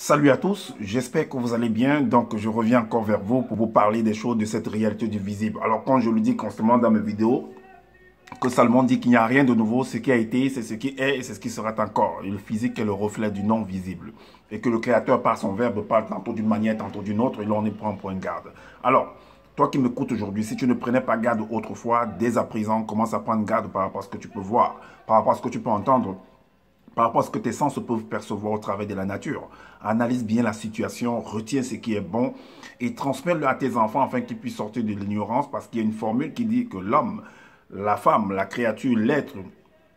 Salut à tous, j'espère que vous allez bien. Donc je reviens encore vers vous pour vous parler des choses de cette réalité du visible. Alors quand je le dis constamment dans mes vidéos, que Salomon dit qu'il n'y a rien de nouveau, ce qui a été, c'est ce qui est et c'est ce qui sera encore. Et le physique est le reflet du non visible. Et que le Créateur par son verbe parle tantôt d'une manière, tantôt d'une autre, et là on y prend point garde. Alors, toi qui m'écoutes aujourd'hui, si tu ne prenais pas garde autrefois, dès à présent, commence à prendre garde par rapport à ce que tu peux voir, par rapport à ce que tu peux entendre, par rapport à ce que tes sens peuvent percevoir au travers de la nature. Analyse bien la situation, retiens ce qui est bon et transmets-le à tes enfants afin qu'ils puissent sortir de l'ignorance, parce qu'il y a une formule qui dit que l'homme, la femme, la créature, l'être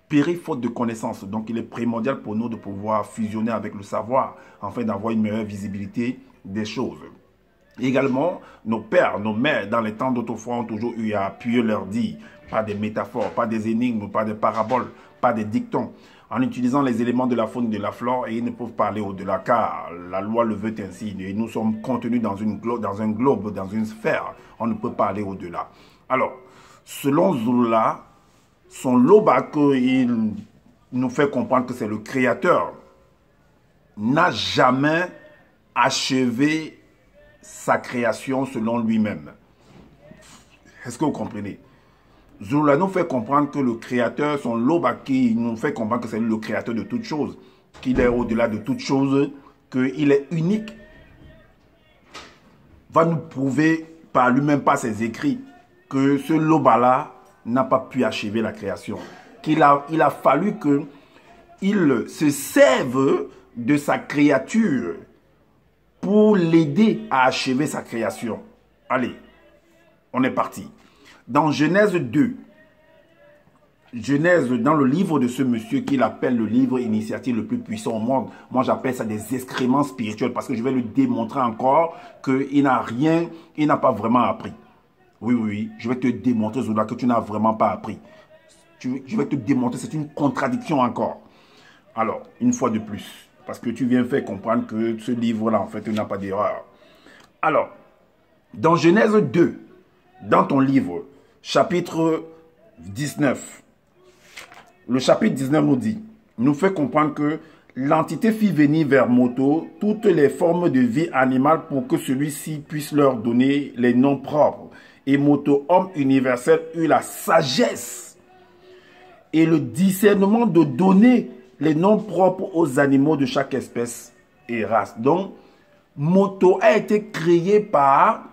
périt faute de connaissances. Donc il est primordial pour nous de pouvoir fusionner avec le savoir afin d'avoir une meilleure visibilité des choses. Également, nos pères, nos mères, dans les temps d'autrefois, ont toujours eu à appuyer leur dit, pas des métaphores, pas des énigmes, pas des paraboles, pas des dictons, en utilisant les éléments de la faune et de la flore, et ils ne peuvent pas aller au-delà, car la loi le veut ainsi. Et nous sommes contenus dans un globe, dans une sphère, on ne peut pas aller au-delà. Alors, selon Zoula, son loba qu'il nous fait comprendre que c'est le Créateur, n'a jamais achevé sa création selon lui-même. Est-ce que vous comprenez? Zoula nous fait comprendre que le Créateur, son Lobaki, nous fait comprendre que c'est le Créateur de toutes choses, qu'il est au-delà de toutes choses, qu'il est unique, va nous prouver par lui-même, par ses écrits, que ce Loba-là n'a pas pu achever la création. Il a fallu qu'il se serve de sa créature pour l'aider à achever sa création. Allez, on est parti. Dans Genèse 2, Genèse, dans le livre de ce monsieur qu'il appelle le livre initiatique le plus puissant au monde, moi j'appelle ça des excréments spirituels, parce que je vais lui démontrer encore qu'il n'a rien, il n'a pas vraiment appris. Oui, je vais te démontrer, Zoula, que tu n'as vraiment pas appris. Je vais te démontrer, c'est une contradiction encore. Alors, une fois de plus, parce que tu viens faire comprendre que ce livre-là, en fait, n'a pas d'erreur. Alors, dans Genèse 2, dans ton livre, chapitre 19, le chapitre 19 nous fait comprendre que l'entité fit venir vers Moto toutes les formes de vie animale pour que celui-ci puisse leur donner les noms propres. Et Moto, homme universel, eut la sagesse et le discernement de donner les noms propres aux animaux de chaque espèce et race. Donc, Moto a été créé par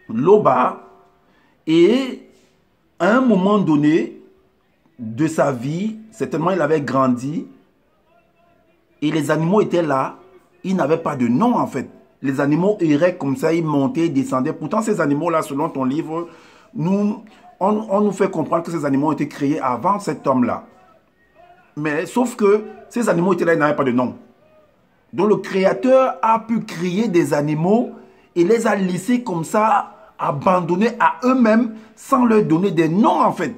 Loba et à un moment donné de sa vie, certainement il avait grandi et les animaux étaient là, ils n'avaient pas de nom en fait. Les animaux erraient comme ça, ils montaient, ils descendaient. Pourtant, ces animaux-là, selon ton livre, on nous fait comprendre que ces animaux ont été créés avant cet homme-là. Mais sauf que ces animaux étaient là, ils n'avaient pas de nom. Donc le Créateur a pu créer des animaux et les a laissés comme ça, abandonnés à eux-mêmes, sans leur donner des noms en fait.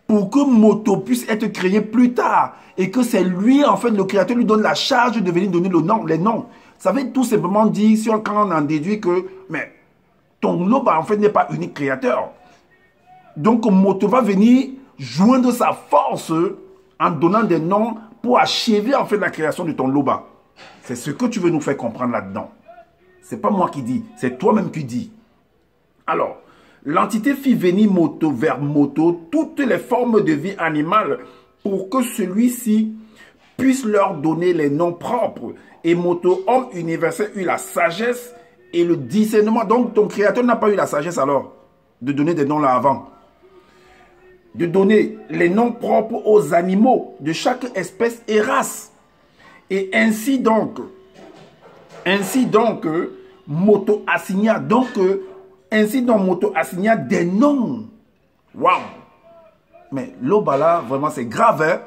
Pour que Moto puisse être créé plus tard. Et que c'est lui, en fait, le Créateur lui donne la charge de venir donner les noms. Ça veut tout simplement dire, quand on en déduit que, mais ton Loba, en fait, n'est pas unique Créateur. Donc, Moto va venir joindre sa force en donnant des noms pour achever, en fait, la création de ton Loba. C'est ce que tu veux nous faire comprendre là-dedans. C'est pas moi qui dis, c'est toi-même qui dis. Alors, l'entité fit venir Moto vers Moto toutes les formes de vie animale pour que celui-ci puisse leur donner les noms propres. Et Moto, homme universel, eut la sagesse et le discernement. Donc, ton Créateur n'a pas eu la sagesse alors de donner des noms là avant. De donner les noms propres aux animaux de chaque espèce et race. Et ainsi donc, Moto assigna Moto assigna des noms. Waouh! Mais Lobala, vraiment, c'est grave, hein?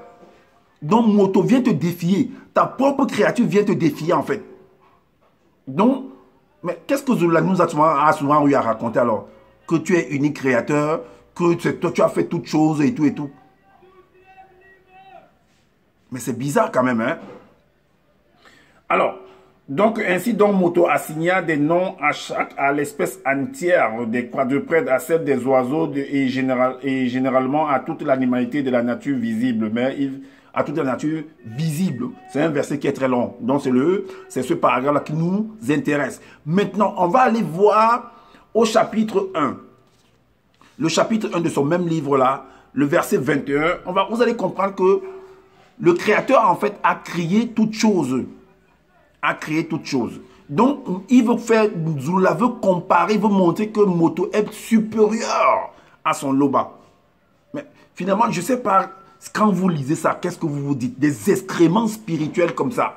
Donc, Moto vient te défier. Ta propre créature vient te défier, en fait. Donc, mais qu'est-ce que Zoula nous a souvent eu à raconter alors? Que tu es unique créateur, que toi, tu as fait toutes choses et tout et tout. Mais c'est bizarre quand même, hein? Alors, donc, ainsi, Moto assigna des noms à l'espèce entière des quadrupèdes, à celle des oiseaux et généralement à toute l'animalité de la nature visible. Mais à toute la nature visible. C'est un verset qui est très long. Donc c'est ce paragraphe-là qui nous intéresse. Maintenant, on va aller voir au chapitre 1. Le chapitre 1 de son même livre-là, le verset 21, vous allez comprendre que le Créateur, en fait, a créé toutes choses. A créé toutes choses. Donc, il veut faire, Zoula veut comparer, il veut montrer que Moto est supérieur à son Loba. Mais finalement, je ne sais pas, quand vous lisez ça, qu'est-ce que vous vous dites? Des excréments spirituels comme ça.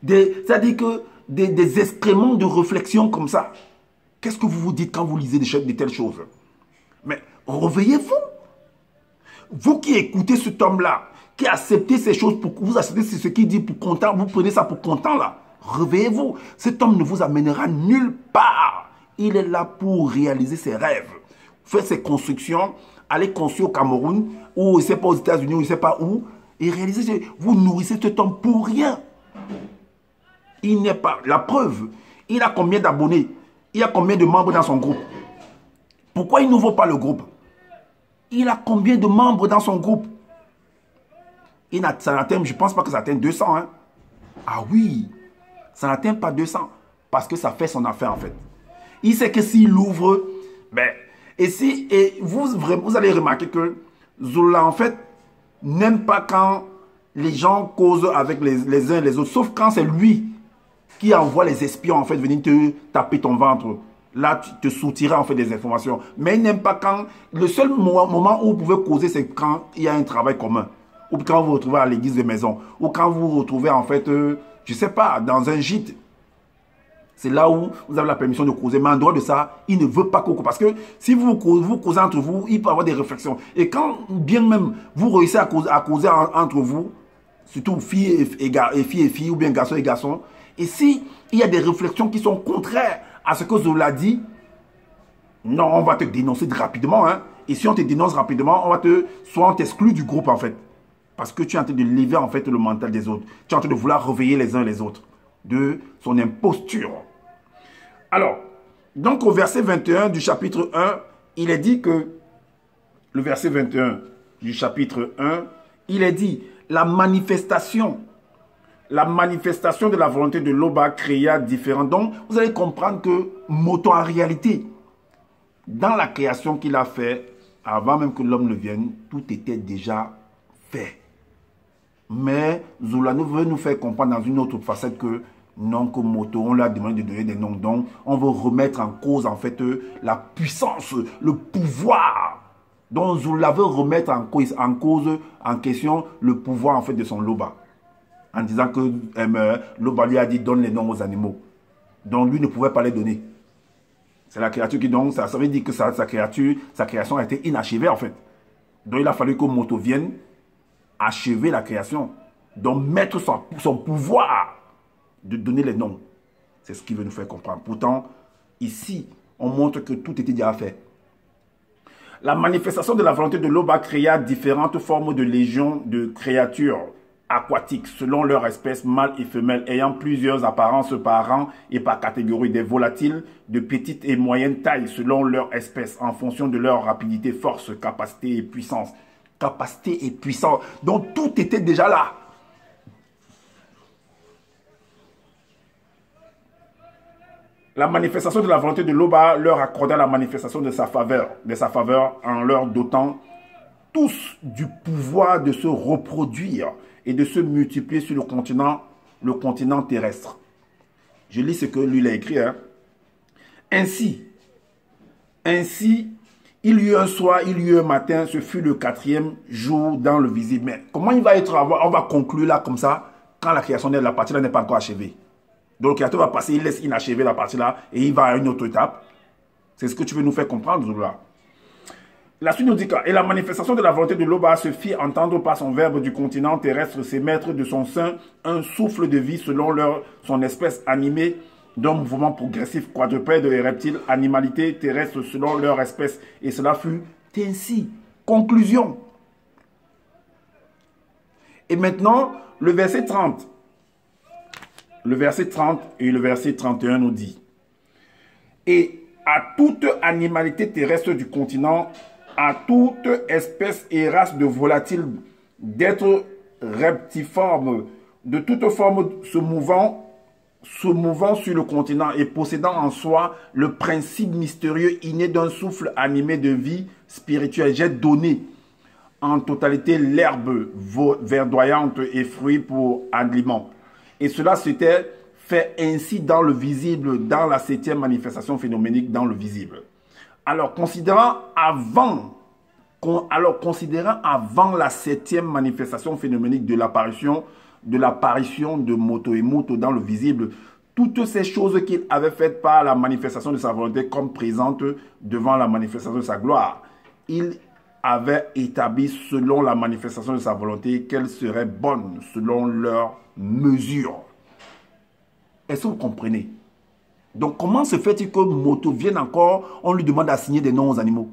C'est-à-dire que des excréments de réflexion comme ça. Qu'est-ce que vous vous dites quand vous lisez de telles choses? Mais réveillez-vous. Vous qui écoutez cet homme-là, qui acceptez ces choses, pour vous acceptez ce qu'il dit pour content, vous prenez ça pour content là. Réveillez-vous. Cet homme ne vous amènera nulle part. Il est là pour réaliser ses rêves. Faire ses constructions, aller construire au Cameroun, ou je ne sais pas aux États-Unis, ou je ne sais pas où, et réaliser. Vous nourrissez cet homme pour rien. Il n'est pas. La preuve, il a combien d'abonnés? Il a combien de membres dans son groupe? Pourquoi il n'ouvre pas le groupe? Il a combien de membres dans son groupe? Ça n'atteint, je ne pense pas que ça atteigne 200. Hein? Ah oui, ça n'atteint pas 200. Parce que ça fait son affaire en fait. Il sait que s'il ouvre, vous allez remarquer que Zola en fait n'aime pas quand les gens causent avec les uns et les autres. Sauf quand c'est lui qui envoie les espions en fait venir te taper ton ventre. Là, tu te soutiras en fait des informations. Mais il n'aime pas quand... Le seul moment où vous pouvez causer, c'est quand il y a un travail commun. Ou quand vous vous retrouvez à l'église de maison. Ou quand vous vous retrouvez en fait, je ne sais pas, dans un gîte. C'est là où vous avez la permission de causer. Mais en dehors de ça, il ne veut pas qu'on cause. Parce que si vous causez entre vous, il peut y avoir des réflexions. Et quand bien même vous réussissez à causer entre vous, surtout filles et filles, ou bien garçons et garçons, et si il y a des réflexions qui sont contraires à ce que Zola dit, non, on va te dénoncer rapidement. Hein. Et si on te dénonce rapidement, soit on t'exclut du groupe en fait. Parce que tu es en train de lever en fait le mental des autres. Tu es en train de vouloir réveiller les uns les autres de son imposture. Alors, donc au verset 21 du chapitre 1, il est dit que, le verset 21 du chapitre 1, il est dit, la manifestation de la volonté de Loba créa différent. Donc, vous allez comprendre que Moto, en réalité, dans la création qu'il a fait, avant même que l'homme ne vienne, tout était déjà fait. Mais Zola veut nous faire comprendre dans une autre facette que non, que Moto, on lui a demandé de donner des noms. Donc, on veut remettre en cause, en fait, la puissance, le pouvoir. Donc, Zola veut remettre en question le pouvoir, en fait, de son Loba. En disant que Loba lui a dit donne les noms aux animaux. Donc lui ne pouvait pas les donner. C'est la créature qui donc, ça veut dire que sa création a été inachevée en fait. Donc il a fallu que Moto vienne achever la création. Donc mettre son pouvoir de donner les noms. C'est ce qu'il veut nous faire comprendre. Pourtant, ici, on montre que tout était déjà fait. La manifestation de la volonté de Loba créa différentes formes de légions de créatures aquatiques selon leur espèce mâle et femelle ayant plusieurs apparences par rang et par catégorie, des volatiles de petite et moyenne taille selon leur espèce en fonction de leur rapidité, force, capacité et puissance. Capacité et puissance. Donc tout était déjà là. La manifestation de la volonté de Loba leur accorda la manifestation de sa faveur en leur dotant tous du pouvoir de se reproduire et de se multiplier sur le continent terrestre. Je lis ce que lui a écrit. Hein. Ainsi, il y eut un soir, il y eut un matin, ce fut le 4e jour dans le visible. Mais comment il va être, on va conclure là comme ça, quand la création de la partie là n'est pas encore achevée. Donc le créateur va passer, il laisse inachever la partie là et il va à une autre étape. C'est ce que tu veux nous faire comprendre, Zola. La suite nous dit que, et la manifestation de la volonté de Loba se fit entendre par son verbe du continent terrestre, s'émettre de son sein un souffle de vie selon son espèce animée d'un mouvement progressif, quadrupède et reptiles, animalité terrestre selon leur espèce. Et cela fut ainsi. Conclusion. Et maintenant, le verset 30. Le verset 30 et le verset 31 nous dit. Et à toute animalité terrestre du continent, à toute espèce et race de volatiles d'être reptiforme, de toute forme se mouvant sur le continent et possédant en soi le principe mystérieux inné d'un souffle animé de vie spirituelle. J'ai donné en totalité l'herbe verdoyante et fruits pour aliment. Et cela s'était fait ainsi dans le visible, dans la 7e manifestation phénoménique dans le visible. Alors, considérant avant la 7e manifestation phénoménique de l'apparition de Moto et Moto dans le visible, toutes ces choses qu'il avait faites par la manifestation de sa volonté comme présentes devant la manifestation de sa gloire, il avait établi selon la manifestation de sa volonté qu'elles seraient bonnes selon leur mesure. Est-ce que vous comprenez? Donc, comment se fait-il que Moto vienne encore, on lui demande d'assigner des noms aux animaux?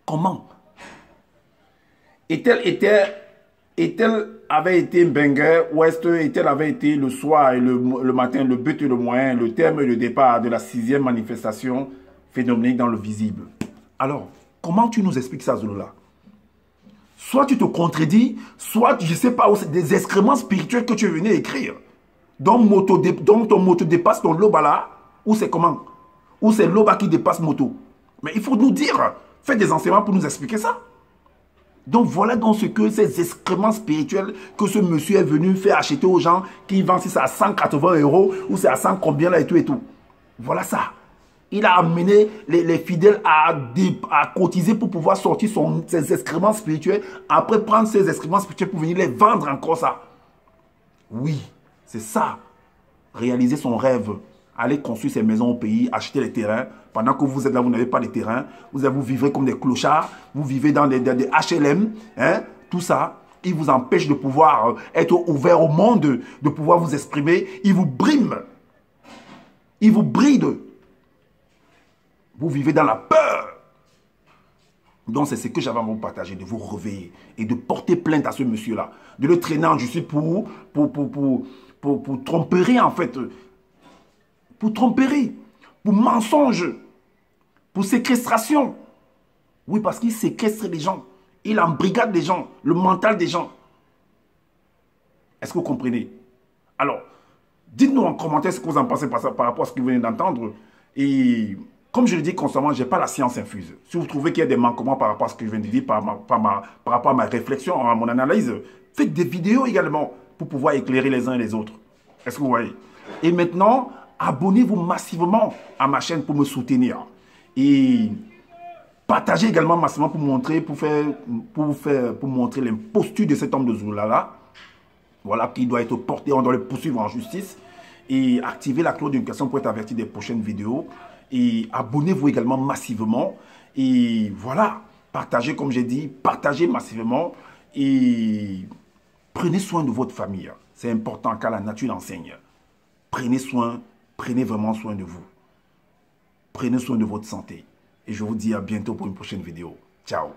Comment? Et-elle avait été banger, ou est-elle avait été le soir et le matin, le but et le moyen, le terme et le départ de la 6e manifestation phénoménique dans le visible? Alors, comment tu nous expliques ça, Zulu-là? Soit tu te contredis, soit je ne sais pas où c'est des excréments spirituels que tu es venu écrire. Donc ton moto dépasse ton loba là, ou c'est comment? Ou c'est loba qui dépasse moto? Mais il faut nous dire, faites des enseignements pour nous expliquer ça. Donc voilà donc ce que ces excréments spirituels que ce monsieur est venu faire acheter aux gens qui vendent, si c'est à 180 € ou c'est à 100 combien là et tout et tout. Voilà ça. Il a amené les fidèles à cotiser pour pouvoir sortir ses excréments spirituels. Après prendre ces excréments spirituels pour venir les vendre encore ça. Oui, c'est ça. Réaliser son rêve. Aller construire ses maisons au pays, acheter les terrains. Pendant que vous êtes là, vous n'avez pas de terrain. Vous vivez comme des clochards. Vous vivez dans des HLM. Hein, tout ça. Il vous empêche de pouvoir être ouvert au monde, de pouvoir vous exprimer. Il vous brime. Il vous bride. Vous vivez dans la peur. Donc c'est ce que j'avais à vous partager, de vous réveiller et de porter plainte à ce monsieur-là. De le traîner en justice pour tromperie en fait. Pour tromperie, pour mensonge, pour séquestration. Oui, parce qu'il séquestre les gens. Il embrigade les gens, le mental des gens. Est-ce que vous comprenez? Alors, dites-nous en commentaire ce que vous en pensez par rapport à ce que vous venez d'entendre. Et comme je le dis constamment, je n'ai pas la science infuse. Si vous trouvez qu'il y a des manquements par rapport à ce que je viens de dire, par rapport à ma réflexion, à mon analyse, faites des vidéos également pour pouvoir éclairer les uns et les autres. Est-ce que vous voyez? Et maintenant, abonnez-vous massivement à ma chaîne pour me soutenir. Et partagez également massivement pour montrer, pour montrer l'imposture de cet homme de Zulu-là. Voilà, qui doit être porté, on doit le poursuivre en justice. Et activez la cloche de notification pour être averti des prochaines vidéos. Et abonnez-vous également massivement. Et voilà, partagez comme j'ai dit, partagez massivement. Et prenez soin de votre famille. C'est important car la nature l'enseigne. Prenez vraiment soin de vous. Prenez soin de votre santé. Et je vous dis à bientôt pour une prochaine vidéo. Ciao.